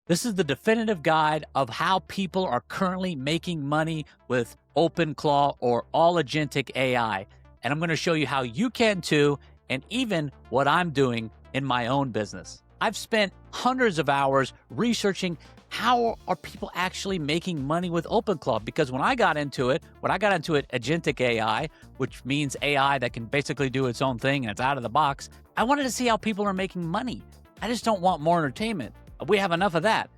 This is the definitive guide of how people are currently making money with OpenClaw or all agentic AI. And I'm going to show you how you can too, and even what I'm doing in my own business. I've spent hundreds of hours researching how are people actually making money with OpenClaw, because when I got into it, agentic AI, which means AI that can basically do its own thing and it's out of the box, I wanted to see how people are making money. I just don't want more entertainment. We have enough of that.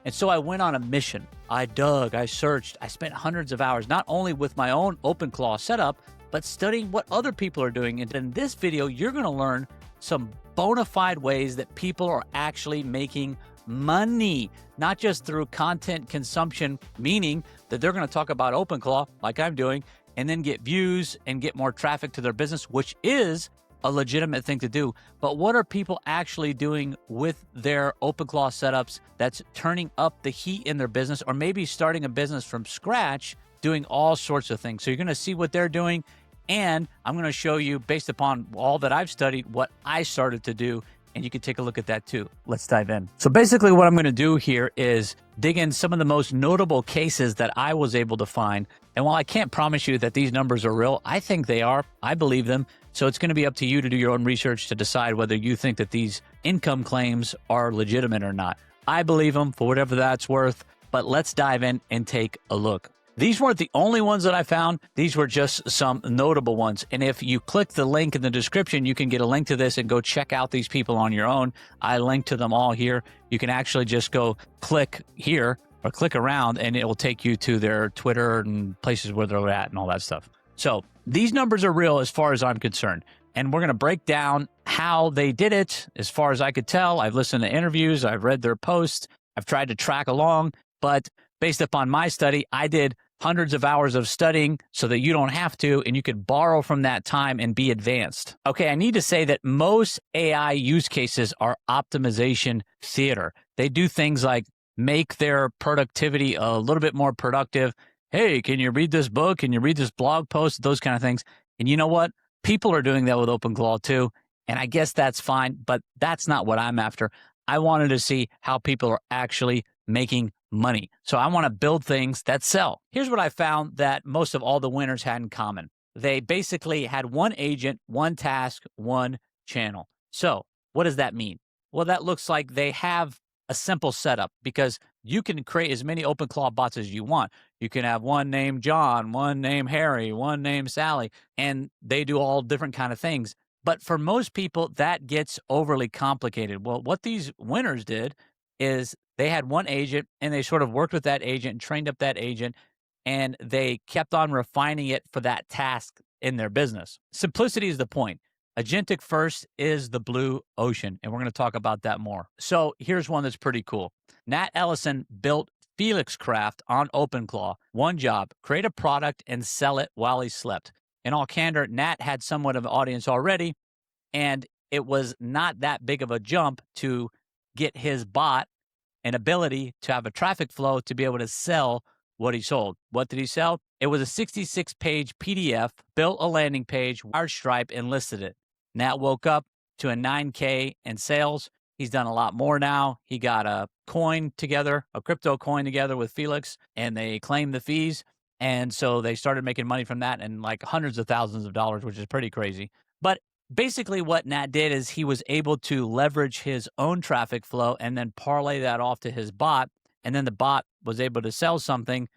And so I went on a mission. I dug, I searched, I spent hundreds of hours, not only with my own OpenClaw setup, but studying what other people are doing. And in this video, you're going to learn some bona fide ways that people are actually making money, not just through content consumption, meaning that they're going to talk about OpenClaw like I'm doing, and then get views and get more traffic to their business, which is a legitimate thing to do. But what are people actually doing with their OpenClaw setups that's turning up the heat in their business, or maybe starting a business from scratch, doing all sorts of things? So you're going to see what they're doing, and I'm going to show you, based upon all that I've studied, what I started to do, and you can take a look at that too. Let's dive in. So basically what I'm going to do here is dig in some of the most notable cases that I was able to find. And while I can't promise you that these numbers are real, I think they are. I believe them. So it's going to be up to you to do your own research to decide whether you think that these income claims are legitimate or not. I believe them for whatever that's worth, but let's dive in and take a look. These weren't the only ones that I found. These were just some notable ones. And if you click the link in the description, you can get a link to this and go check out these people on your own. I linked to them all here. You can actually just go click here or click around and it will take you to their Twitter and places where they're at and all that stuff. So these numbers are real as far as I'm concerned. And we're going to break down how they did it. As far as I could tell, I've listened to interviews, I've read their posts, I've tried to track along, but based upon my study, I did hundreds of hours of studying so that you don't have to, and you could borrow from that time and be advanced. Okay, I need to say that most AI use cases are optimization theater. They do things like make their productivity a little bit more productive. Hey, can you read this book? Can you read this blog post? Those kind of things. And you know what? People are doing that with OpenClaw too. And I guess that's fine, but that's not what I'm after. I wanted to see how people are actually making money. So I want to build things that sell. Here's what I found that most of all the winners had in common. They basically had one agent, one task, one channel. So what does that mean? Well, that looks like they have a simple setup, because you can create as many OpenClaw bots as you want. You can have one named John, one named Harry, one named Sally, and they do all different kind of things. But for most people, that gets overly complicated. Well, what these winners did is they had one agent and they sort of worked with that agent and trained up that agent, and they kept on refining it for that task in their business. Simplicity is the point. Agentic first is the blue ocean, and we're going to talk about that more. So here's one that's pretty cool. Nat Ellison built Felix Craft on OpenClaw. One job, create a product and sell it while he slept. In all candor, Nat had somewhat of an audience already, and it was not that big of a jump to get his bot an ability to have a traffic flow to be able to sell what he sold. What did he sell? It was a 66-page PDF, built a landing page, wired Stripe, and listed it. Nat woke up to a 9K in sales. He's done a lot more now. He got a coin together, a crypto coin together with Felix, and they claimed the fees. And so they started making money from that, and like hundreds of thousands of dollars, which is pretty crazy. But basically what Nat did is he was able to leverage his own traffic flow and then parlay that off to his bot. And then the bot was able to sell something,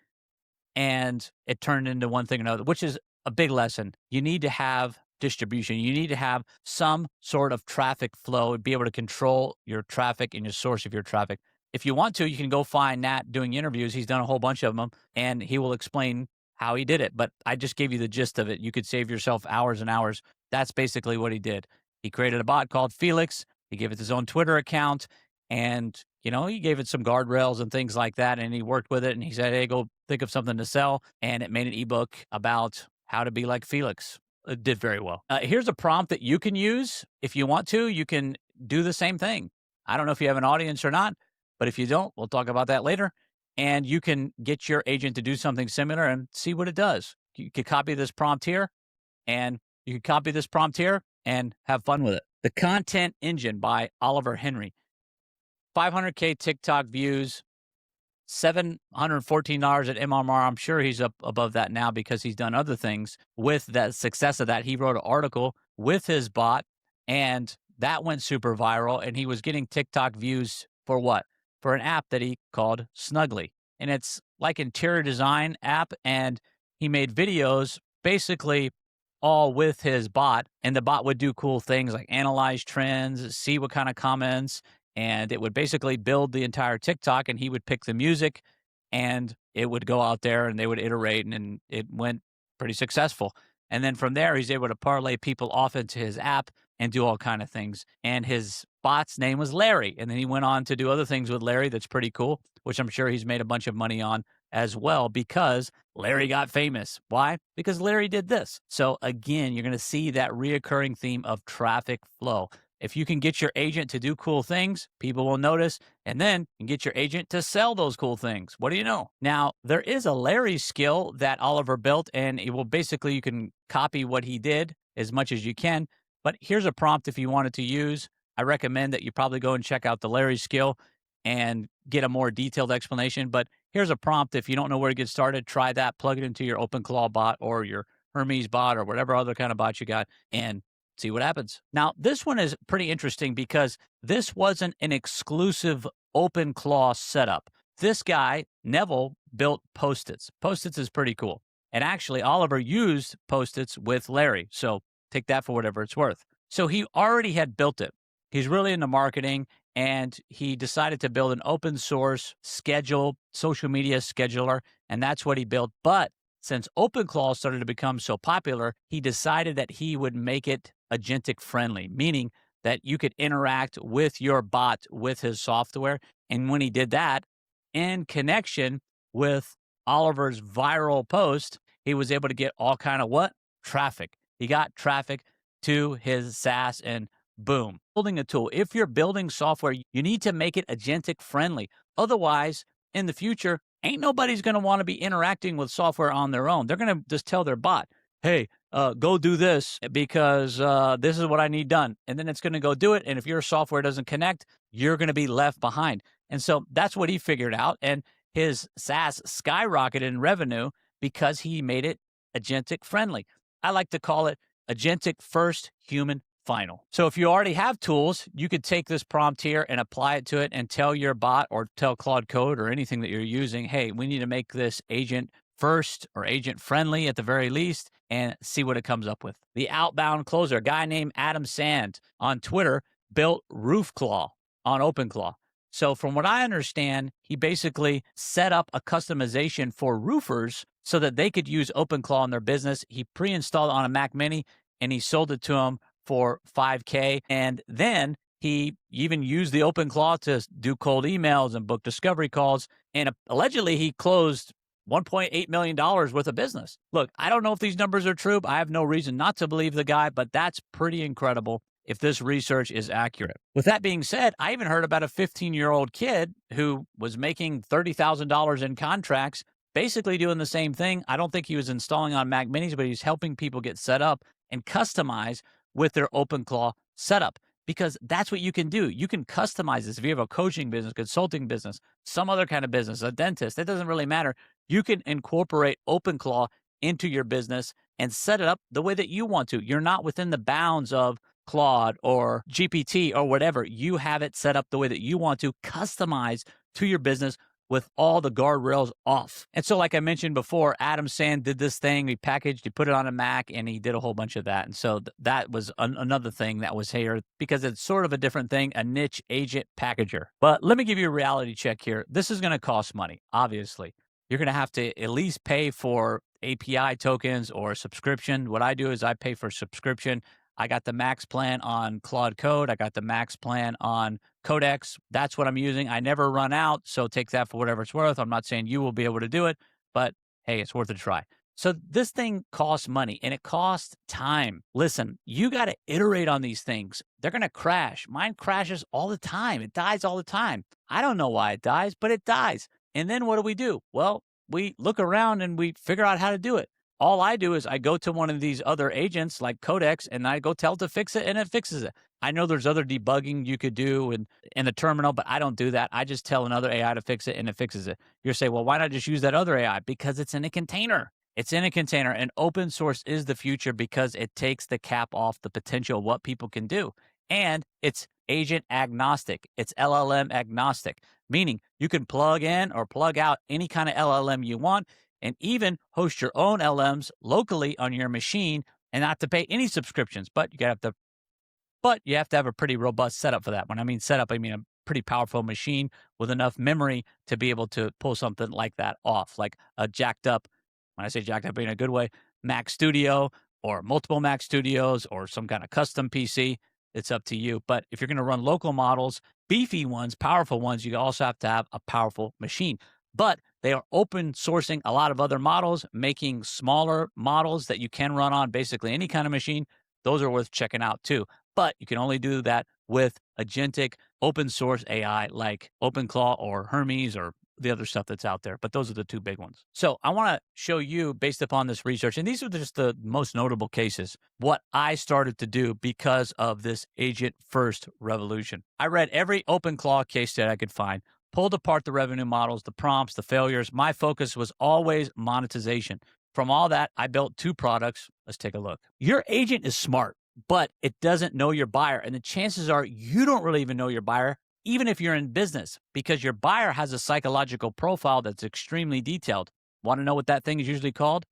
and it turned into one thing or another, which is a big lesson. You need to have distribution. You need to have some sort of traffic flow and be able to control your traffic and your source of your traffic. If you want to, you can go find Nat doing interviews. He's done a whole bunch of them, and he will explain how he did it. But I just gave you the gist of it. You could save yourself hours and hours. That's basically what he did. He created a bot called Felix. He gave it his own Twitter account, and he gave it some guardrails and things like that, and he worked with it, and he said, hey, go think of something to sell, and it made an ebook about how to be like Felix. It did very well. Here's a prompt that you can use. If you want to, you can do the same thing. I don't know if you have an audience or not, but if you don't, we'll talk about that later. And you can get your agent to do something similar and see what it does. You could copy this prompt here, and you can copy this prompt here and have fun with it. The Content Engine by Oliver Henry. 500K TikTok views, $714 at MRR. I'm sure he's up above that now because he's done other things with that success of that. He wrote an article with his bot, and that went super viral. And he was getting TikTok views for what? For an app that he called Snuggly. And it's like interior design app. And he made videos basically all with his bot. And the bot would do cool things like analyze trends, see what kind of comments, and it would basically build the entire TikTok, and he would pick the music, and it would go out there, and they would iterate, and it went pretty successful. And then from there, he's able to parlay people off into his app and do all kind of things. And his bot's name was Larry, and then he went on to do other things with Larry that's pretty cool, which I'm sure he's made a bunch of money on as well because Larry got famous. Why? Because Larry did this. So again, you're going to see that reoccurring theme of traffic flow. If you can get your agent to do cool things, people will notice, and then you can get your agent to sell those cool things. What do you know? Now, there is a Larry skill that Oliver built, and it will basically, you can copy what he did as much as you can. But here's a prompt if you wanted to use. I recommend that you probably go and check out the Larry skill and get a more detailed explanation. But here's a prompt. If you don't know where to get started, try that. Plug it into your OpenClaw bot or your Hermes bot or whatever other kind of bot you got, and see what happens. Now, this one is pretty interesting because this wasn't an exclusive OpenClaw setup. This guy, Neville, built Post-its. Post-its is pretty cool. And actually, Oliver used Post-its with Larry. So take that for whatever it's worth. So he already had built it. He's really into marketing, and he decided to build an open source schedule, social media scheduler, and that's what he built. But since OpenClaw started to become so popular, he decided that he would make it Agentic-Friendly, meaning that you could interact with your bot with his software. And when he did that, in connection with Oliver's viral post, he was able to get all kind of what? Traffic. He got traffic to his SaaS, and boom. Building a tool. If you're building software, you need to make it Agentic-Friendly. Otherwise, in the future, ain't nobody's going to want to be interacting with software on their own. They're going to just tell their bot, hey, go do this because this is what I need done. And then it's going to go do it. And if your software doesn't connect, you're going to be left behind. And so that's what he figured out. And his SaaS skyrocketed in revenue because he made it Agentic-Friendly. I like to call it Agentic First, Human Final. So if you already have tools, you could take this prompt here and apply it to it and tell your bot or tell Claude Code or anything that you're using, hey, we need to make this agent first or agent friendly at the very least, and see what it comes up with. The outbound closer, a guy named Adam Sand on Twitter built RoofClaw on OpenClaw. So from what I understand, he basically set up a customization for roofers so that they could use OpenClaw in their business. He pre-installed on a Mac Mini and he sold it to them for $5K. And then he even used the OpenClaw to do cold emails and book discovery calls. And allegedly he closed $1.8 million worth of business. Look, I don't know if these numbers are true, but I have no reason not to believe the guy, but that's pretty incredible if this research is accurate. With that being said, I even heard about a 15-year-old kid who was making $30,000 in contracts, basically doing the same thing. I don't think he was installing on Mac Minis, but he's helping people get set up and customize with their OpenClaw setup, because that's what you can do. You can customize this. If you have a coaching business, consulting business, some other kind of business, a dentist, it doesn't really matter. You can incorporate OpenClaw into your business and set it up the way that you want to. You're not within the bounds of Claude or GPT or whatever. You have it set up the way that you want to, customize to your business with all the guardrails off. And so like I mentioned before, Adam Sand did this thing. He packaged, he put it on a Mac, and he did a whole bunch of that. And so that was another thing that was here, because it's sort of a different thing, a niche agent packager. But let me give you a reality check here. This is going to cost money, obviously. You're going to have to at least pay for API tokens or subscription. What I do is I pay for subscription. I got the max plan on Claude Code. I got the max plan on Codex. That's what I'm using. I never run out, so take that for whatever it's worth. I'm not saying you will be able to do it, but hey, it's worth a try. So this thing costs money, and it costs time. Listen, you got to iterate on these things. They're going to crash. Mine crashes all the time. It dies all the time. I don't know why it dies, but it dies. And then what do? Well, we look around and we figure out how to do it. all I do is I go to one of these other agents like Codex and I go tell it to fix it and it fixes it. I know there's other debugging you could do in the terminal, but I don't do that. I just tell another AI to fix it and it fixes it. You're saying, well, why not just use that other AI? Because it's in a container. It's in a container, and open source is the future because it takes the cap off the potential of what people can do. And it's agent agnostic. It's LLM agnostic, meaning you can plug in or plug out any kind of LLM you want and even host your own LMs locally on your machine and not to pay any subscriptions. But you have to have a pretty robust setup for that. When I mean setup, I mean a pretty powerful machine with enough memory to be able to pull something like that off, like a jacked up, when I say jacked up in a good way, Mac Studio or multiple Mac Studios or some kind of custom PC. It's up to you. But if you're going to run local models, beefy ones, powerful ones, you also have to have a powerful machine. But they are open sourcing a lot of other models, making smaller models that you can run on basically any kind of machine. Those are worth checking out too. But you can only do that with agentic open source AI like OpenClaw or Hermes or the other stuff that's out there. But those are the two big ones. So I want to show you, based upon this research, and these are just the most notable cases, what I started to do because of this agent first revolution. I read every OpenClaw case that I could find, pulled apart the revenue models, the prompts, the failures. My focus was always monetization. From all that, I built two products. Let's take a look. Your agent is smart, but it doesn't know your buyer. And the chances are you don't really even know your buyer, even if you're in business, because your buyer has a psychological profile that's extremely detailed. Want to know what that thing is usually called?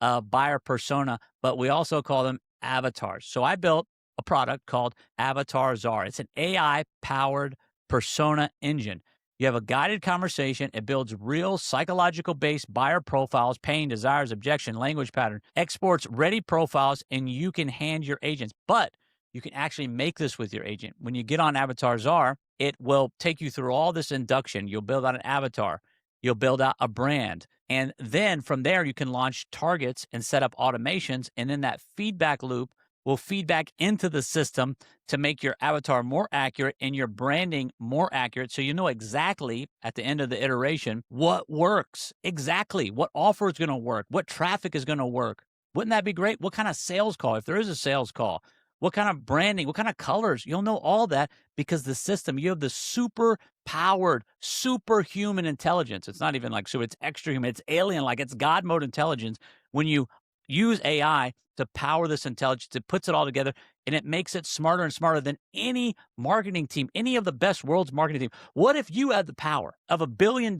A buyer persona, but we also call them avatars. So I built a product called Avatar Czar. It's an AI-powered persona engine. You have a guided conversation. It builds real psychological-based buyer profiles, pain, desires, objection, language pattern, exports ready profiles, and you can hand your agents. But you can actually make this with your agent. When you get on Avatar Czar, it will take you through all this induction. You'll build out an avatar. You'll build out a brand. And then from there, you can launch targets and set up automations. And then that feedback loop will feed back into the system to make your avatar more accurate and your branding more accurate. So you know exactly at the end of the iteration what works, exactly what offer is going to work, what traffic is going to work. Wouldn't that be great? What kind of sales call, if there is a sales call, what kind of branding, what kind of colors, you'll know all that because the system, you have the super powered, superhuman intelligence. It's not even like super, it's extra human, it's alien, like it's God mode intelligence. When you use AI to power this intelligence, it puts it all together and it makes it smarter and smarter than any marketing team, any of the best world's marketing team. What if you had the power of $1 billion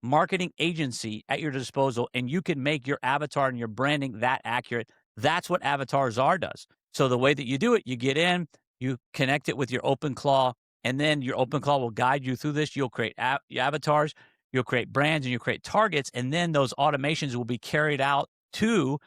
marketing agency at your disposal and you can make your avatar and your branding that accurate? That's what Avatar Czar does. So the way that you do it, you get in, you connect it with your OpenClaw, and then your OpenClaw will guide you through this. You'll create avatars, you'll create brands, and you'll create targets, and then those automations will be carried out to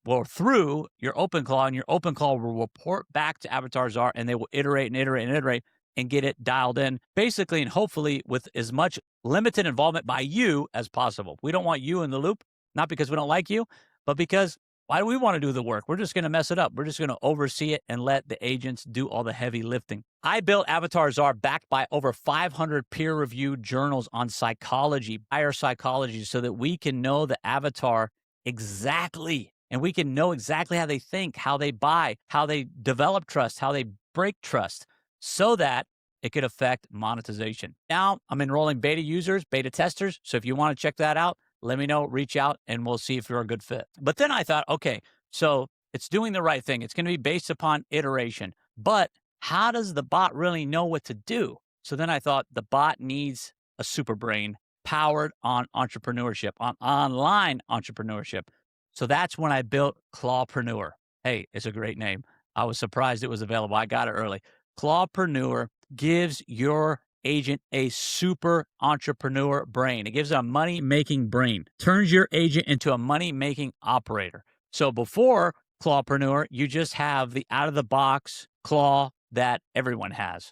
or through your OpenClaw, and your OpenClaw will report back to Avatar Czar, and they will iterate and iterate and iterate and get it dialed in, basically, and hopefully with as much limited involvement by you as possible. We don't want you in the loop, not because we don't like you, but because why do we want to do the work? We're just going to mess it up. We're just going to oversee it and let the agents do all the heavy lifting. I built Avatar Czar backed by over 500 peer-reviewed journals on psychology, buyer psychology, so that we can know the avatar exactly. And we can know exactly how they think, how they buy, how they develop trust, how they break trust, so that it could affect monetization. Now, I'm enrolling beta users, beta testers. So if you want to check that out, let me know, reach out, and we'll see if you're a good fit. But then I thought, okay, so it's doing the right thing. It's going to be based upon iteration. But how does the bot really know what to do? So then I thought the bot needs a super brain powered on entrepreneurship, on online entrepreneurship. So that's when I built Clawpreneur. Hey, it's a great name. I was surprised it was available. I got it early. Clawpreneur gives your agent a super entrepreneur brain. It gives it a money-making brain. Turns your agent into a money-making operator. So before Clawpreneur, you just have the out-of-the-box Claw that everyone has.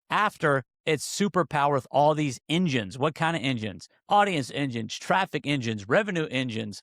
After, it's superpower with all these engines. What kind of engines? Audience engines, traffic engines, revenue engines,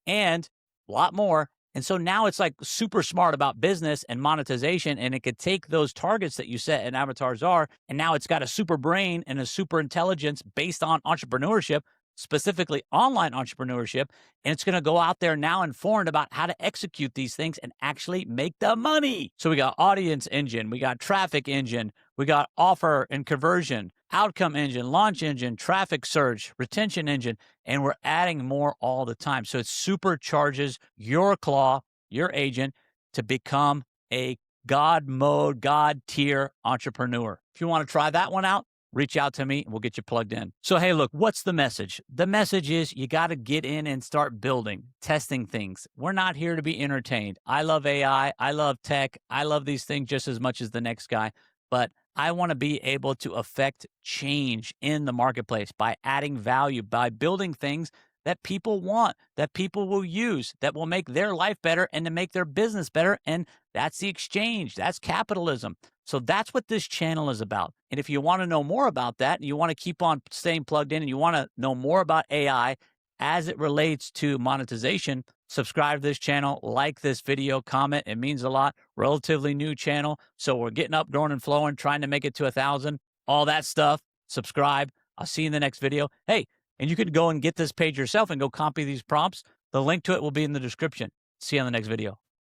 and a lot more. And so now it's like super smart about business and monetization, and it could take those targets that you set in Avatar Czar, and now it's got a super brain and a super intelligence based on entrepreneurship. specifically online entrepreneurship. And it's going to go out there now informed about how to execute these things and actually make the money. So we got audience engine, we got traffic engine, we got offer and conversion, outcome engine, launch engine, traffic search, retention engine, and we're adding more all the time. So it supercharges your claw, your agent, to become a God mode, God tier entrepreneur. If you want to try that one out, reach out to me and we'll get you plugged in. So, hey, look, what's the message? The message is you got to get in and start building, testing things. We're not here to be entertained. I love AI. I love tech. I love these things just as much as the next guy. But I want to be able to affect change in the marketplace by adding value, by building things that people want, that people will use, that will make their life better and to make their business better. And that's the exchange. That's capitalism. So that's what this channel is about. And if you want to know more about that, and you want to keep on staying plugged in, and you want to know more about AI as it relates to monetization, subscribe to this channel, like this video, comment. It means a lot. Relatively new channel. So we're getting up, growing and flowing, trying to make it to 1,000, all that stuff. Subscribe. I'll see you in the next video. Hey, and you could go and get this page yourself and go copy these prompts. The link to it will be in the description. See you on the next video.